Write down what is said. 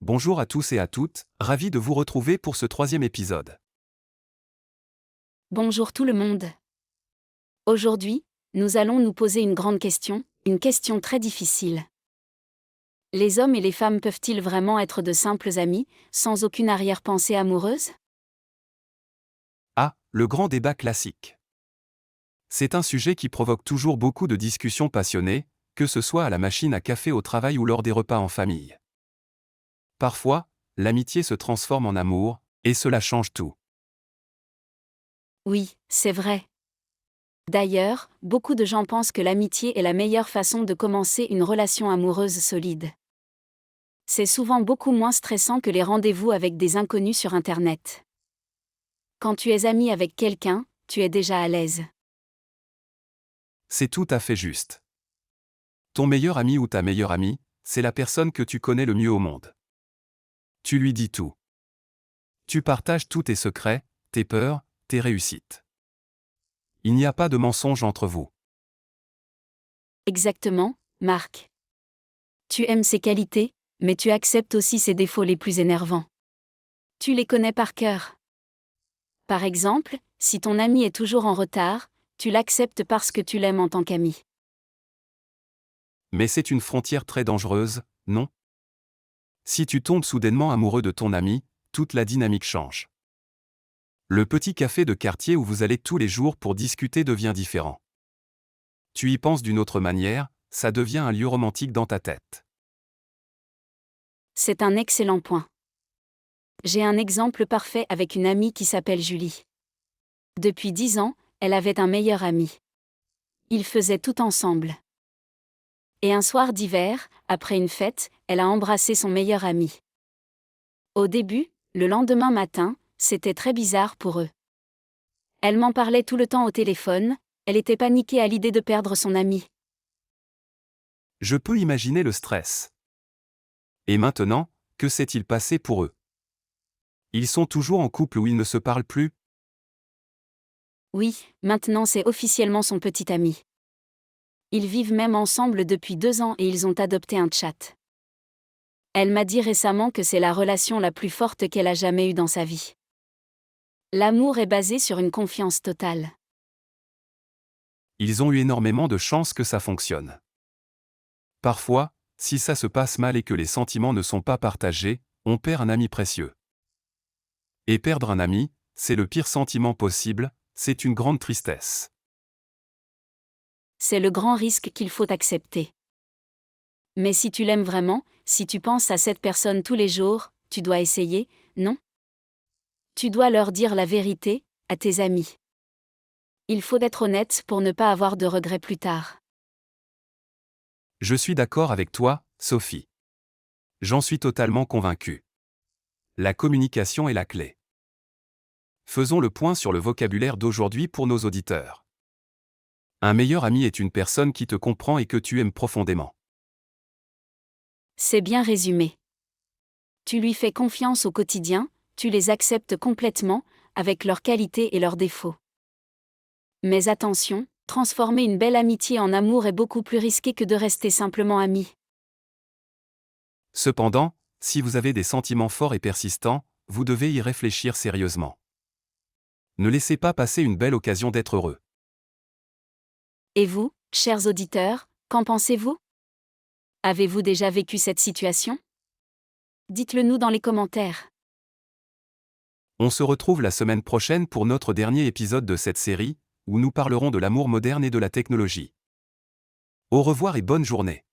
Bonjour à tous et à toutes, ravi de vous retrouver pour ce 3e épisode. Bonjour tout le monde. Aujourd'hui, nous allons nous poser une grande question, une question très difficile. Les hommes et les femmes peuvent-ils vraiment être de simples amis, sans aucune arrière-pensée amoureuse? Ah, le grand débat classique. C'est un sujet qui provoque toujours beaucoup de discussions passionnées, que ce soit à la machine à café au travail ou lors des repas en famille. Parfois, l'amitié se transforme en amour, et cela change tout. Oui, c'est vrai. D'ailleurs, beaucoup de gens pensent que l'amitié est la meilleure façon de commencer une relation amoureuse solide. C'est souvent beaucoup moins stressant que les rendez-vous avec des inconnus sur Internet. Quand tu es ami avec quelqu'un, tu es déjà à l'aise. C'est tout à fait juste. Ton meilleur ami ou ta meilleure amie, c'est la personne que tu connais le mieux au monde. Tu lui dis tout. Tu partages tous tes secrets, tes peurs, tes réussites. Il n'y a pas de mensonge entre vous. Exactement, Marc. Tu aimes ses qualités, mais tu acceptes aussi ses défauts les plus énervants. Tu les connais par cœur. Par exemple, si ton ami est toujours en retard, tu l'acceptes parce que tu l'aimes en tant qu'ami. Mais c'est une frontière très dangereuse, non? Si tu tombes soudainement amoureux de ton ami, toute la dynamique change. Le petit café de quartier où vous allez tous les jours pour discuter devient différent. Tu y penses d'une autre manière, ça devient un lieu romantique dans ta tête. C'est un excellent point. J'ai un exemple parfait avec une amie qui s'appelle Julie. Depuis 10 ans, elle avait un meilleur ami. Ils faisaient tout ensemble. Et un soir d'hiver, après une fête, elle a embrassé son meilleur ami. Au début, le lendemain matin, c'était très bizarre pour eux. Elle m'en parlait tout le temps au téléphone, elle était paniquée à l'idée de perdre son ami. Je peux imaginer le stress. Et maintenant, que s'est-il passé pour eux? Ils sont toujours en couple où ils ne se parlent plus? Oui, maintenant c'est officiellement son petit ami. Ils vivent même ensemble depuis 2 ans et ils ont adopté un chat. Elle m'a dit récemment que c'est la relation la plus forte qu'elle a jamais eue dans sa vie. L'amour est basé sur une confiance totale. Ils ont eu énormément de chance que ça fonctionne. Parfois, si ça se passe mal et que les sentiments ne sont pas partagés, on perd un ami précieux. Et perdre un ami, c'est le pire sentiment possible, c'est une grande tristesse. C'est le grand risque qu'il faut accepter. Mais si tu l'aimes vraiment, si tu penses à cette personne tous les jours, tu dois essayer, non? Tu dois leur dire la vérité, à tes amis. Il faut être honnête pour ne pas avoir de regrets plus tard. Je suis d'accord avec toi, Sophie. J'en suis totalement convaincu. La communication est la clé. Faisons le point sur le vocabulaire d'aujourd'hui pour nos auditeurs. Un meilleur ami est une personne qui te comprend et que tu aimes profondément. C'est bien résumé. Tu lui fais confiance au quotidien, tu les acceptes complètement, avec leurs qualités et leurs défauts. Mais attention, transformer une belle amitié en amour est beaucoup plus risqué que de rester simplement amis. Cependant, si vous avez des sentiments forts et persistants, vous devez y réfléchir sérieusement. Ne laissez pas passer une belle occasion d'être heureux. Et vous, chers auditeurs, qu'en pensez-vous? Avez-vous déjà vécu cette situation? Dites-le nous dans les commentaires. On se retrouve la semaine prochaine pour notre dernier épisode de cette série, où nous parlerons de l'amour moderne et de la technologie. Au revoir et bonne journée.